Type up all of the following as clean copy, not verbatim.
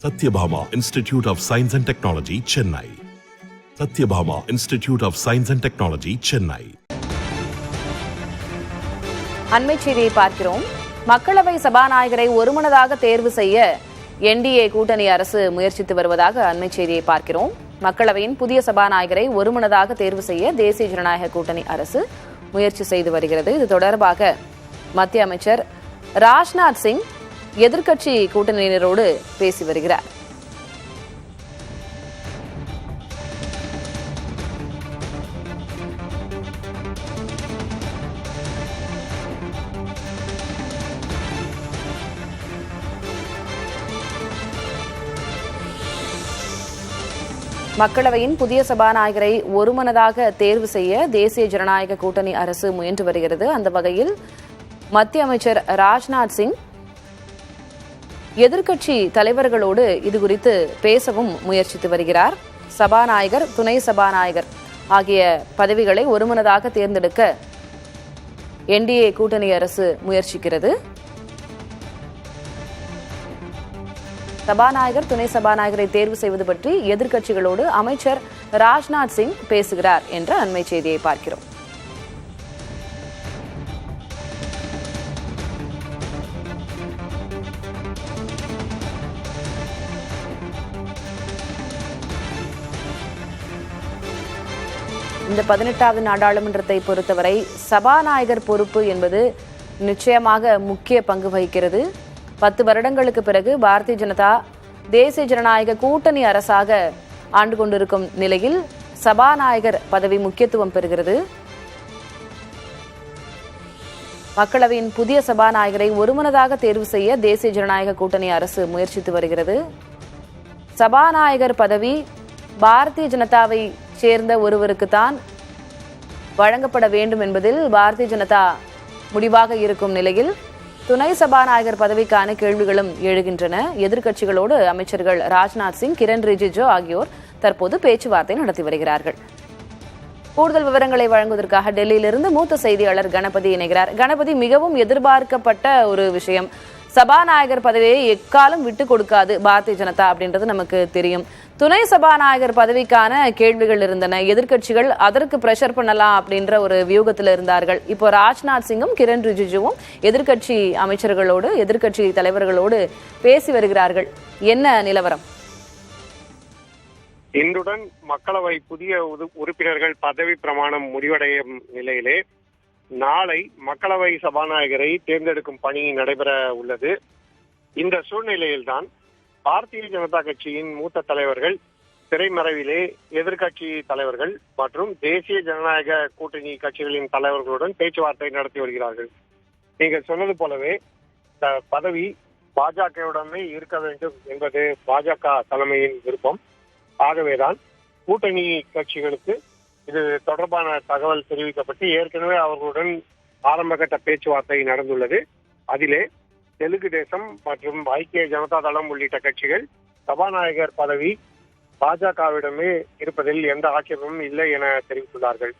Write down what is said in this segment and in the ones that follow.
Satyabhama Institute of Science and Technology, Chennai. Satyabhama Institute of Science and Technology, Chennai. அண்மை செய்தியை பார்க்கிறோம். மக்களவை சபாநாயகரை ஒருமனதாக தேர்வு செய்ய என்டிஏ கூட்டணி அரசு முயற்சித்து வருவதாக அண்மை செய்தியை பார்க்கிறோம். மக்களவையின் புதிய சபாநாயகரை ஒருமனதாக தேர்வு செய்ய தேசிய ஜனநாயக கூட்டணி அரசு முயற்சி செய்து வருகிறது. இது தொடர்பாக மத்திய அமைச்சர் ராஜ்நாத் சிங் எதிர்க்கட்சி கூட்டணியினரோடு பேசி வருகிறார். மக்களவையின் புதிய சபாநாயகரை ஒருமனதாக தேர்வு செய்ய தேசிய ஜனநாயக கூட்டணி அரசு முயன்று வருகிறது. அந்த வகையில் மத்திய அமைச்சர் ராஜ்நாத் சிங் எதிர்க்கட்சி தலைவர்களோடு இதுகுறித்து பேசவும் முயற்சித்து வருகிறார். சபாநாயகர், துணை சபாநாயகர் ஆகிய பதவிகளை ஒருமனதாக தேர்ந்தெடுக்க என்டிஏ கூட்டணி அரசு முயற்சிக்கிறது. சபாநாயகர், துணை சபாநாயகரை தேர்வு செய்வது பற்றி எதிர்க்கட்சிகளோடு அமைச்சர் ராஜ்நாத் சிங் பேசுகிறார் என்ற அண்மை செய்தியை பார்க்கிறோம். இந்த 18வது நாடாளுமன்றத்தை பொறுத்தவரை சபாநாயகர் பொறுப்பு என்பது நிச்சயமாக முக்கிய பங்கு வகிக்கிறது. 10 வருடங்களுக்கு பிறகு பாரதிய ஜனதா தேசிய ஜனநாயக கூட்டணி அரசாக ஆண்டு கொண்டிருக்கும் நிலையில் சபாநாயகர் பதவி முக்கியத்துவம் பெறுகிறது. மக்களவையின் புதிய சபாநாயகரை ஒருமனதாக தேர்வு செய்ய தேசிய ஜனநாயக கூட்டணி அரசு முயற்சித்து வருகிறது. சபாநாயகர் பதவி பாரதிய ஜனதாவை சேர்ந்த ஒருவருக்கு தான் வழங்கப்பட வேண்டும் என்பதில் பாரதிய ஜனதா முடிவாக இருக்கும் நிலையில் துணை சபாநாயகர் பதவிக்கான கேள்விகளும் எழுகின்றன. எதிர்க்கட்சிகளோடு அமைச்சர்கள் ராஜ்நாத் சிங், கிரண் ரிஜிஜு ஆகியோர் தற்போது பேச்சுவார்த்தை நடத்தி வருகிறார்கள். கூடுதல் விவரங்களை வழங்குவதற்காக டெல்லியிலிருந்து மூத்த செய்தியாளர் கணபதி இணைகிறார். கணபதி, மிகவும் எதிர்பார்க்கப்பட்ட ஒரு விஷயம், சபாநாயகர் பதவியை எக்காலம் விட்டு கொடுக்காது பாரதிய ஜனதா அப்படின்றது நமக்கு தெரியும். துணை சபாநாயகர் பதவிக்கான கேள்விகள் இருந்தன. எதிர்க்கட்சிகள் அதற்கு பிரஷர் பண்ணலாம் அப்படின்ற ஒரு வியூகத்தில் இருந்தார்கள். இப்போ ராஜ்நாத் சிங்கும் கிரண் ரிஜிஜுவும் எதிர்க்கட்சி அமைச்சர்களோடு, எதிர்க்கட்சி தலைவர்களோடு பேசி வருகிறார்கள். என்ன நிலவரம்? இன்றுடன் மக்களவை புதிய உறுப்பினர்கள் பதவி பிரமாணம் முடிவடையும் நிலையிலே நாளை மக்களவை சபாநாயகரை தேர்ந்தெடுக்கும் பணி நடைபெற உள்ளது. இந்த சூழ்நிலையில்தான் பாரதிய ஜனதா கட்சியின் மூத்த தலைவர்கள், திரைமறைவிலே எதிர்க்கட்சி தலைவர்கள் மற்றும் தேசிய ஜனநாயக கூட்டணி கட்சிகளின் தலைவர்களுடன் பேச்சுவார்த்தை நடத்தி வருகிறார்கள். நீங்கள் சொன்னது போலவே இந்த பதவி பாஜகவுடனே இருக்க வேண்டும் என்பது பாஜக தலைமையின் விருப்பம். ஆகவேதான் கூட்டணி கட்சிகளுக்கு இது தொடர்பான தகவல் தெரிவிக்கப்பட்டு ஏற்கனவே அவர்களுடன் ஆரம்பகட்ட பேச்சுவார்த்தை நடந்துள்ளது. அதிலே தெலுங்கு தேசம் மற்றும் ஐக்கிய ஜனதா தளம் உள்ளிட்ட கட்சிகள் சபாநாயகர் பதவி பாஜகவிடமே இருப்பதில் எந்த ஆட்சேபமும் இல்லை என தெரிவித்துள்ளார்கள்.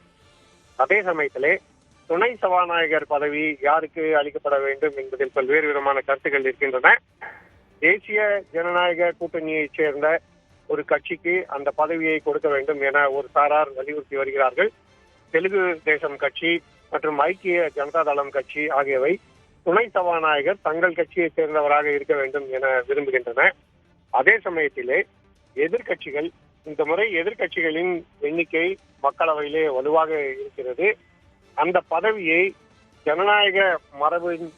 அதே சமயத்திலே துணை சபாநாயகர் பதவி யாருக்கு அளிக்கப்பட வேண்டும் என்பதில் பல்வேறு விதமான கருத்துக்கள் இருக்கின்றன. தேசிய ஜனநாயக கூட்டணியைச் சேர்ந்த ஒரு கட்சிக்கு அந்த பதவியை கொடுக்க வேண்டும் என ஒரு சாரார் வலியுறுத்தி வருகிறார்கள். தெலுங்கு தேசம் கட்சி மற்றும் ஐக்கிய ஜனதா தளம் கட்சி ஆகியவை துணை சபாநாயகர் தங்கள் கட்சியை சேர்ந்தவராக இருக்க வேண்டும் என விரும்புகின்றன. அதே சமயத்திலே எதிர்க்கட்சிகள், இந்த முறை எதிர்க்கட்சிகளின் எண்ணிக்கை மக்களவையிலே வலுவாக இருக்கிறது. அந்த பதவியை ஜனநாயக மரபின்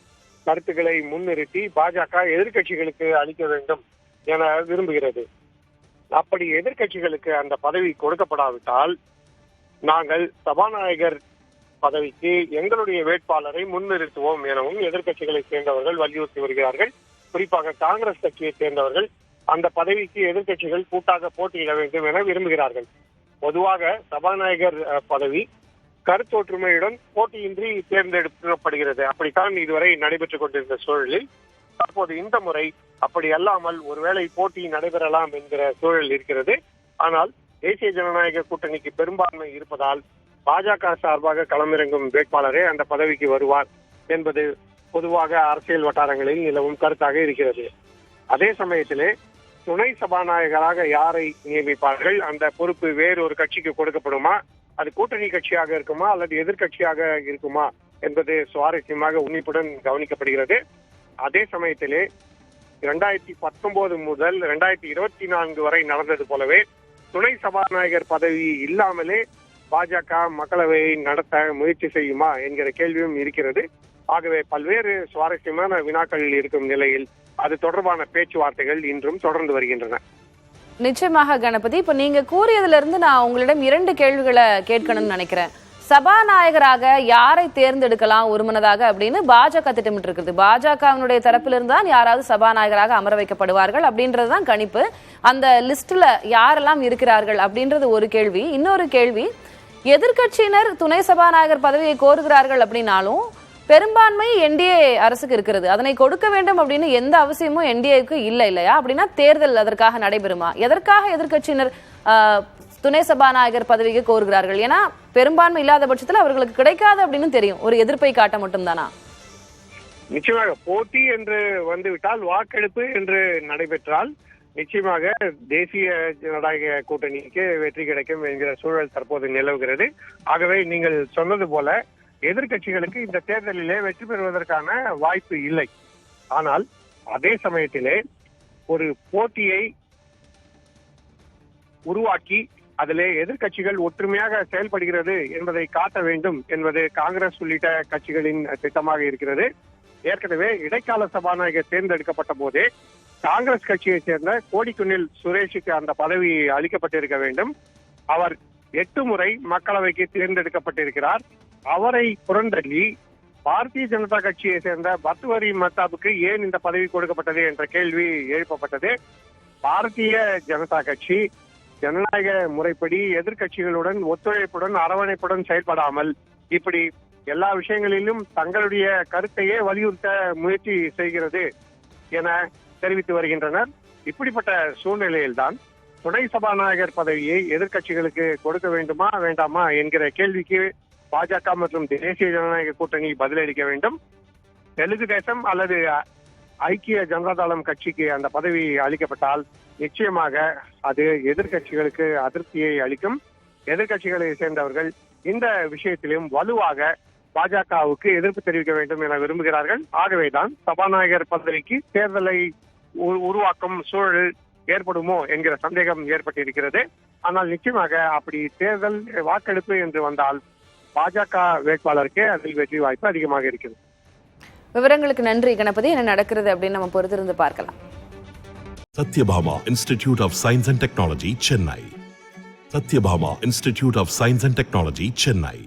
கருத்துக்களை முன்னிறுத்தி பாஜக எதிர்க்கட்சிகளுக்கு அளிக்க வேண்டும் என விரும்புகிறது. அப்படி எதிர்க்கட்சிகளுக்கு அந்த பதவி கொடுக்கப்படாவிட்டால் நாங்கள் சபாநாயகர் பதவிக்கு எங்களுடைய வேட்பாளரை முன்னிறுத்துவோம் எனவும் எதிர்க்கட்சிகளை சேர்ந்தவர்கள் வலியுறுத்தி வருகிறார்கள். குறிப்பாக காங்கிரஸ் கட்சியை சேர்ந்தவர்கள் அந்த பதவிக்கு எதிர்க்கட்சிகள் கூட்டாக போட்டியிட வேண்டும் என விரும்புகிறார்கள். பொதுவாக சபாநாயகர் பதவி கருத்தொற்றுமையுடன் போட்டியின்றி தேர்ந்தெடுக்கப்படுகிறது. அப்படித்தான் இதுவரை நடைபெற்றுக் கொண்டிருந்த சூழலில் தற்போது இந்த முறை அப்படி அல்லாமல் ஒருவேளை போட்டி நடைபெறலாம் என்கிற சூழல் இருக்கிறது. ஆனால் தேசிய ஜனநாயக கூட்டணிக்கு பெரும்பான்மை இருப்பதால் பாஜக சார்பாக களமிறங்கும் வேட்பாளரே அந்த பதவிக்கு வருவார் என்பது பொதுவாக அரசியல் வட்டாரங்களில் நிலவும் கருத்தாக இருக்கிறது. அதே சமயத்திலே துணை சபாநாயகராக யாரை நியமிப்பார்கள், அந்த பொறுப்பு வேறு ஒரு கட்சிக்கு கொடுக்கப்படுமா, அது கூட்டணி கட்சியாக இருக்குமா அல்லது எதிர்கட்சியாக இருக்குமா என்பது சுவாரஸ்யமாக உன்னிப்புடன் கவனிக்கப்படுகிறது. அதே சமயத்திலே 2019 முதல் 2024 வரை நடந்தது போலவே துணை சபாநாயகர் பதவி இல்லாமலே பாஜக மக்களவையை நடத்த முயற்சி செய்யுமா என்கிற கேள்வியும் இருக்கிறது. ஆகவே பல்வேறு சுவாரஸ்யமான வினாக்கள் இருக்கும் நிலையில் அது தொடர்பான பேச்சுவார்த்தைகள் இன்றும் தொடர்ந்து வருகின்றன. நிச்சயமாக கணபதி, இப்ப நீங்க கூறியதுல இருந்து நான் உங்களிடம் 2 கேள்விகளை கேட்கணும்னு நினைக்கிறேன். சபாநாயகராக யாரை தேர்ந்தெடுக்கலாம் ஒருமனதாக அப்படின்னு பாஜக திட்டமிட்டு இருக்குது. பாஜகவினுடைய தரப்பிலிருந்து தான் யாராவது சபாநாயகராக அமர வைக்கப்படுவார்கள் அப்படின்றதுதான் கணிப்பு. அந்த லிஸ்ட்ல யாரெல்லாம் இருக்கிறார்கள் அப்படின்றது ஒரு கேள்வி. இன்னொரு கேள்வி, எதிர்கட்சியினர் துணை சபாநாயகர் பதவியை கோருகிறார்கள் அப்படின்னாலும் பெரும்பான்மை என்டிஏ அரசுக்கு இருக்கிறது. அதனை கொடுக்க வேண்டும் அப்படின்னு எந்த அவசியமும் என்டிஏக்கு இல்லையா? அப்படின்னா தேர்தல் அதற்காக நடைபெறுமா? எதற்காக எதிர்கட்சியினர் துணை சபாநாயகர் பதவிக்கு கோருகிறார்கள்? ஏன்னா பெரும்பான்மை இல்லாத பட்சத்தில் அவர்களுக்கு கிடைக்காது அப்படின்னு தெரியும். ஒரு எதிர்ப்பை காட்ட மட்டும் தானா? நிச்சயமாக போட்டி என்று வந்துவிட்டால், வாக்கெடுப்பு என்று நடைபெற்றால் நிச்சயமாக தேசிய ஜனநாயக கூட்டணிக்கு வெற்றி கிடைக்கும் என்கிற சூழல் தற்போது நிலவுகிறது. ஆகவே நீங்கள் சொன்னது போல எதிர்கட்சிகளுக்கு இந்த தேர்தலிலே வெற்றி பெறுவதற்கான வாய்ப்பு இல்லை. ஆனால் அதே சமயத்திலே ஒரு போட்டியை உருவாக்கி அதிலே எதிர்கட்சிகள் ஒற்றுமையாக செயல்படுகிறது என்பதை காட்ட வேண்டும் என்பது காங்கிரஸ் உள்ளிட்ட கட்சிகளின் திட்டமாக இருக்கிறது. ஏற்கனவே இடைக்கால சபாநாயகர் தேர்ந்தெடுக்கப்பட்ட போதே காங்கிரஸ் கட்சியை சேர்ந்த கோடிக்குன்னில் சுரேஷுக்கு அந்த பதவி அளிக்கப்பட்டிருக்க வேண்டும். அவர் 8 முறை மக்களவைக்கு தேர்ந்தெடுக்கப்பட்டிருக்கிறார். அவரை புறந்தள்ளி பாரதிய ஜனதா கட்சியை சேர்ந்த பர்த்வரி மத்தாபுக்கு ஏன் இந்த பதவி கொடுக்கப்பட்டது என்ற கேள்வி எழுப்பப்பட்டது. பாரதிய ஜனதா கட்சி ஜனநாயக முறைப்படி எதிர்கட்சிகளுடன் ஒத்துழைப்புடன் அரவணைப்புடன் செயல்படாமல் இப்படி எல்லா விஷயங்களிலும் தங்களுடைய கருத்தையே வலியுறுத்த முயற்சி செய்கிறது என தெரிவித்து வருகின்றனர். இப்படிப்பட்ட சூழ்நிலையில்தான் துணை சபாநாயகர் பதவியை எதிர்கட்சிகளுக்கு கொடுக்க வேண்டுமா வேண்டாமா என்கிற கேள்விக்கு பாஜக மற்றும் தேசிய ஜனநாயக கூட்டணி பதிலளிக்க வேண்டும். தெலுங்கு தேசம் அல்லது ஐக்கிய ஜனதா தளம் கட்சிக்கு அந்த பதவி அளிக்கப்பட்டால் நிச்சயமாக அது எதிர்கட்சிகளுக்கு அதிருப்தியை அளிக்கும். எதிர்கட்சிகளை சேர்ந்தவர்கள் இந்த விஷயத்திலும் வலுவாக பாஜகவுக்கு எதிர்ப்பு தெரிவிக்க வேண்டும் என விரும்புகிறார்கள். ஆகவேதான் சபாநாயகர் பதவிக்கு தேர்தலை உருவாக்கும் சூழல் ஏற்படுமோ என்கிற சந்தேகம் ஏற்பட்டிருக்கிறது. ஆனால் நிச்சயமாக அப்படி தேர்தல் வாக்கெடுப்பு என்று வந்தால் பாஜக வேட்பாளருக்கு அதில் வெற்றி வாய்ப்பு அதிகமாக இருக்கிறது. விவரங்களுக்கு நன்றி கணபதி. என்ன நடக்கிறது அப்படின்னு நம்ம பொறுத்திருந்து பார்க்கலாம். Sathyabama institute of science and technology, Chennai. Sathyabama institute of science and technology, Chennai.